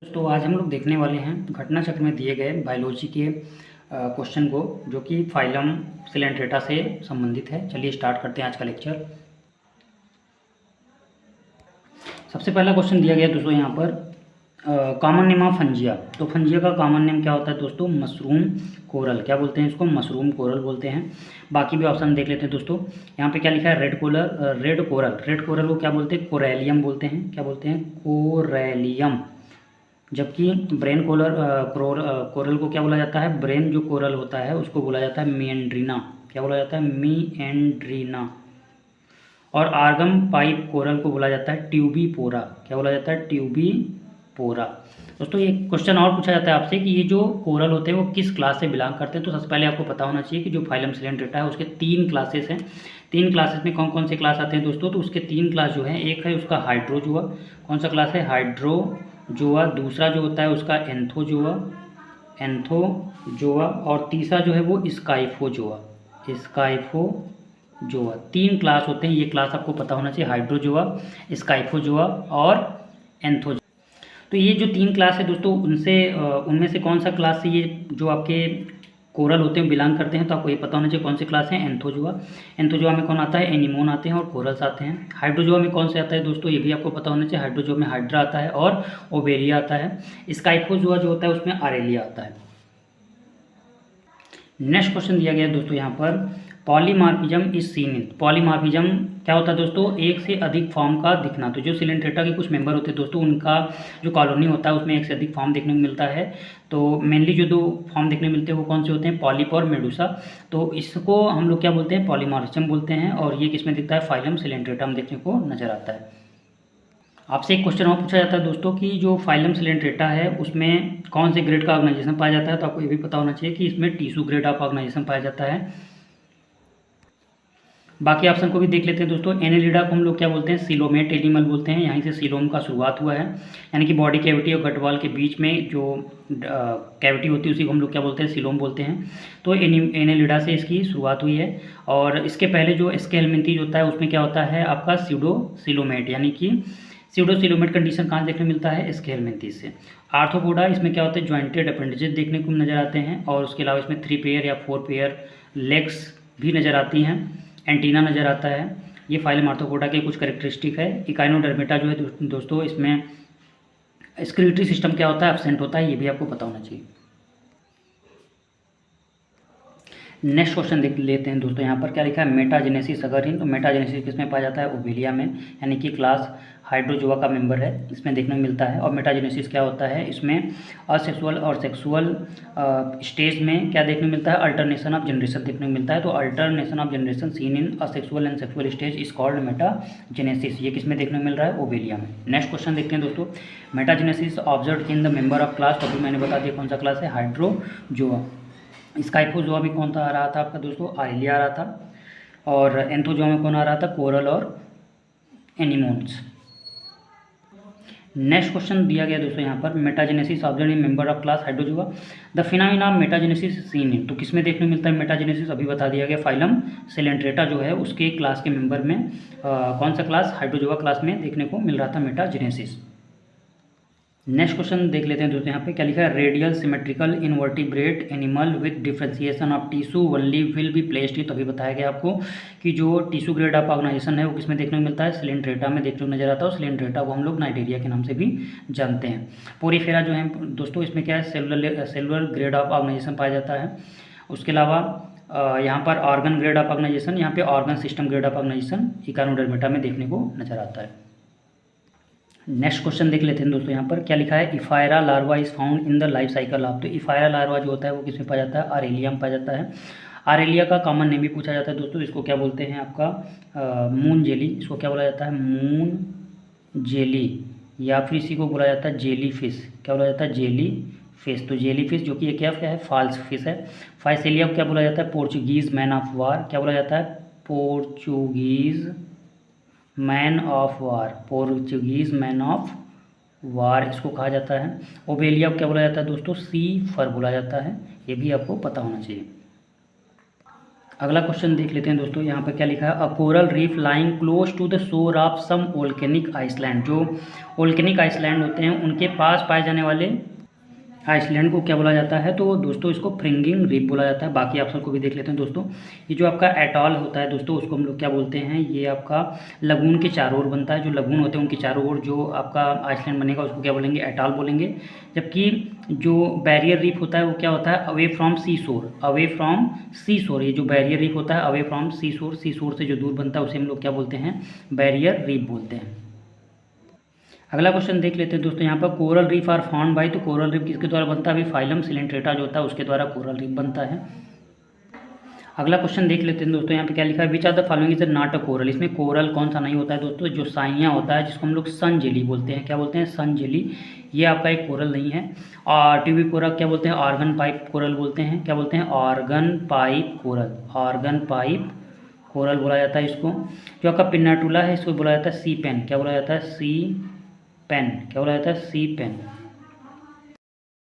तो आज हम लोग देखने वाले हैं घटना चक्र में दिए गए बायोलॉजी के क्वेश्चन को, जो कि फाइलम सिलेंट्रेटा से संबंधित है। चलिए स्टार्ट करते हैं आज का लेक्चर। सबसे पहला क्वेश्चन दिया गया दोस्तों यहाँ पर कॉमन नेम ऑफ फंजिया। तो फंजिया का कॉमन नेम क्या होता है दोस्तों? Mushroom coral. क्या बोलते हैं इसको? मशरूम कोरल बोलते हैं। बाकी भी ऑप्शन देख लेते हैं दोस्तों। यहाँ पे क्या लिखा है? Red coral. रेड कोरल को क्या बोलते हैं? कोरेलियम बोलते हैं। क्या बोलते हैं? कोरेलियम। जबकि ब्रेन कोरल को क्या बोला जाता है? ब्रेन जो कोरल होता है उसको बोला जाता है मिएंड्रीना। क्या बोला जाता है? मिएंड्रीना। और आर्गम पाइप कोरल को बोला जाता है ट्यूबीपोरा। क्या बोला जाता है? ट्यूबीपोरा। दोस्तों ये क्वेश्चन और पूछा जाता है आपसे कि ये जो कोरल होते हैं वो किस क्लास से बिलोंग करते हैं। तो सबसे पहले आपको पता होना चाहिए कि जो फाइलम सिलेंट्रेटा है उसके 3 क्लासेस हैं। 3 क्लासेस में कौन कौन से क्लास आते हैं दोस्तों? तो उसके 3 क्लास जो हैं, एक है उसका हाइड्रोजोआ। कौन सा क्लास है? हाइड्रोजोआ। दूसरा जो होता है उसका एंथोजोआ। और तीसरा जो है वो स्काइफोजोआ। 3 क्लास होते हैं। ये क्लास आपको पता होना चाहिए, हाइड्रोजोआ, स्काइफोजोआ और एंथोजोआ। तो ये जो 3 क्लास है दोस्तों, उनमें से कौन सा क्लास से ये जो आपके कोरल होते हैं बिलोंग करते हैं? तो आपको ये पता होना चाहिए कौन से क्लास हैं। एंथोजोआ में कौन आता है? एनीमोन आते हैं और कोरल्स आते हैं। हाइड्रोजोआ में कौन से आता है दोस्तों? ये भी आपको पता होना चाहिए। हाइड्रोजोआ में हाइड्रा आता है और ओबेरिया आता है। स्काइफोजोआ जो होता है उसमें आरेलिया आता है। नेक्स्ट क्वेश्चन दिया गया है दोस्तों यहाँ पर, पॉलीमार्फिज्म इज सीन इन। पॉलीमार्फिज्म क्या होता है दोस्तों? एक से अधिक फॉर्म का दिखना। तो जो सिलेंट्रेटा के कुछ मेंबर होते हैं दोस्तों, उनका जो कॉलोनी होता है उसमें एक से अधिक फॉर्म देखने को मिलता है। तो मेनली जो 2 फॉर्म देखने को मिलते हैं वो कौन से होते हैं? पॉलिप और मेडुसा। तो इसको हम लोग क्या बोलते हैं? पॉलीमार्फिज्म बोलते हैं। और ये किसमें दिखता है? फाइलम सिलेंट्रेटा में देखने को नजर आता है। आपसे एक क्वेश्चन और पूछा जाता है दोस्तों कि जो फाइलम सिलेंट्रेटा है उसमें कौन से ग्रेड का ऑर्गेनाइजेशन पाया जाता है? तो आपको ये भी पता होना चाहिए कि इसमें टिश्यू ग्रेड ऑफ ऑर्गेनाइजेशन पाया जाता है। बाकी ऑप्शन को भी देख लेते हैं दोस्तों। एनेलिडा को हम लोग क्या बोलते हैं? सिलोमेट एनिमल बोलते हैं। यहीं से सिलोम का शुरुआत हुआ है, यानी कि बॉडी कैविटी और गट वॉल के बीच में जो कैविटी होती है उसी को हम लोग क्या बोलते हैं? सिलोम बोलते हैं। तो एनेलिडा से इसकी शुरुआत हुई है। और इसके पहले जो स्केलमिंथीज होता है उसमें क्या होता है आपका? सीडोसिलोमेट, यानी कि सीडोसिलोमेट कंडीशन कहाँ देखने को मिलता है? स्केलमिंथीज से। आर्थ्रोपोडा, इसमें क्या होता है? जॉइंटेड अपेंडेजेस देखने को नजर आते हैं। और उसके अलावा इसमें 3 पेयर या 4 पेयर लेग्स भी नजर आती हैं। एंटीना नज़र आता है। ये फाइलम आर्थ्रोपोडा के कुछ कैरेक्टरिस्टिक है। इकाइनोडर्मेटा जो है दोस्तों, इसमें स्क्रीटरी सिस्टम क्या होता है? एब्सेंट होता है। ये भी आपको पता होना चाहिए। नेक्स्ट क्वेश्चन देख लेते हैं दोस्तों। यहाँ पर क्या लिखा है? मेटाजेनेसिस अगर इन, तो मेटाजेनेसिस किसमें पाया जाता है? ओवेलिया में, यानी कि क्लास हाइड्रोजोआ का मेंबर है, इसमें देखने को मिलता है। और मेटाजेनेसिस क्या होता है? इसमें असेक्सुअल और सेक्सुअल स्टेज में क्या देखने को मिलता है? अल्टरनेशन ऑफ जनरेशन देखने को मिलता है। तो alternation of generation seen in asexual and sexual stage is called metagenesis. ये किसमें देखने को मिल रहा है? ओवेलिया में। नेक्स्ट क्वेश्चन देखते हैं दोस्तों। Metagenesis observe in the member of class, तो अभी मैंने बता दिया कौन सा क्लास है? हाइड्रोजोआ। स्काइफोजोआ भी कौन सा आ रहा था आपका दोस्तों? आरेलिया आ रहा था। और एंथोजोआ में कौन आ रहा था? कोरल और एनिमोन्स। नेक्स्ट क्वेश्चन दिया गया दोस्तों यहाँ पर, metagenesis observe in member of class Hydrozoa, the phenomena of metagenesis seen in. तो किसमें देखने को मिलता है मेटाजेनेसिस? अभी बता दिया गया, फाइलम सिलेंट्रेटा जो है उसके क्लास के मेंबर में कौन सा क्लास? हाइड्रोजोआ क्लास में देखने को मिल रहा था मेटाजेनेसिस। नेक्स्ट क्वेश्चन देख लेते हैं दोस्तों। यहाँ पे क्या लिखा है? Radial symmetrical invertebrate animal with differentiation of tissue only will be placed. तो अभी बताया गया आपको कि जो टिश्यू ग्रेड ऑफ ऑर्गेनाइजेशन है वो किसमें देखने को मिलता है? सिलेंट्रेटा में देखने को नजर आता है। और सिलेंट्रेटा को हम लोग नाइटेरिया के नाम से भी जानते हैं। पोरीफेरा जो है दोस्तों, इसमें क्या है? सेलुलर ग्रेड ऑफ ऑर्गेनाइजेशन पाया जाता है। उसके अलावा यहाँ पर ऑर्गन ग्रेड ऑफ ऑर्गेनाइजेशन, यहाँ पे organ system grade of organisation Echinodermata में देखने को नजर आता है। नेक्स्ट क्वेश्चन देख लेते हैं दोस्तों। यहाँ पर क्या लिखा है? Ephyra larva is found in the life cycle of. तो इफायरा लार्वा जो होता है वो किसमें पाया जाता है? आरेलिया में पाया जाता है। आरेलिया का कॉमन नेम भी पूछा जाता है दोस्तों। इसको क्या बोलते हैं आपका? Moon jelly. इसको क्या बोला जाता है? Moon jelly. या फिर इसी को बोला जाता है जेली फिश। क्या बोला जाता है? Jelly fish. तो जेली फिश जो कि ये क्या है? फॉल्स फिश है। फाइसेलिया को क्या बोला जाता है? Portuguese man of war. क्या बोला जाता है? Portuguese man of war. Portuguese man of war इसको कहा जाता है। ओबेलिया को क्या बोला जाता है दोस्तों? सी फर बोला जाता है। ये भी आपको पता होना चाहिए। अगला क्वेश्चन देख लेते हैं दोस्तों। यहाँ पर क्या लिखा है, a coral reef lying close to the shore of some volcanic island. जो वोल्केनिक आइसलैंड होते हैं उनके पास पाए जाने वाले आइसलैंड को क्या बोला जाता है, तो दोस्तों इसको फ्रिंगिंग रीफ बोला जाता है। बाकी ऑप्शन को भी देख लेते हैं दोस्तों। ये जो आपका एटॉल होता है दोस्तों, उसको हम लोग क्या बोलते हैं, ये आपका लगून के चारों ओर बनता है। जो लगून होते हैं उनके चारों ओर जो आपका आइसलैंड बनेगा उसको क्या बोलेंगे, एटॉल बोलेंगे। जबकि जो बैरियर रीफ होता है वो क्या होता है, अवे फ्रॉम सी शोर, अवे फ्रॉम सी शोर। ये जो बैरियर रीफ होता है अवे फ्रॉम सी शोर, सी शोर से जो दूर बनता है उसे हम लोग क्या बोलते हैं, बैरियर रीफ बोलते हैं। अगला क्वेश्चन देख लेते हैं दोस्तों। यहाँ पर coral reef are found by, तो कोरल रीफ किसके द्वारा बनता है, अभी फाइलम सिलेंट्रेटा जो होता है उसके द्वारा कोरल रीफ बनता है। अगला क्वेश्चन देख लेते हैं दोस्तों। यहाँ पे क्या लिखा है, which are the following is not a coral. इसमें कोरल कौन सा नहीं होता है दोस्तों, जो साइया होता है जिसको हम लोग सन जेली बोलते हैं। क्या बोलते हैं, सन जेली। ये आपका एक कोरल नहीं है। और ट्यूबी कोरल क्या बोलते हैं, ऑर्गन पाइप कोरल बोलते हैं। क्या बोलते हैं, organ pipe coral, organ pipe coral बोला जाता है इसको। जो आपका पिन्नाटुला है इसको बोला जाता है सी पेन। क्या बोला जाता है, सी पेन। क्या बोला जाता है, सी पेन।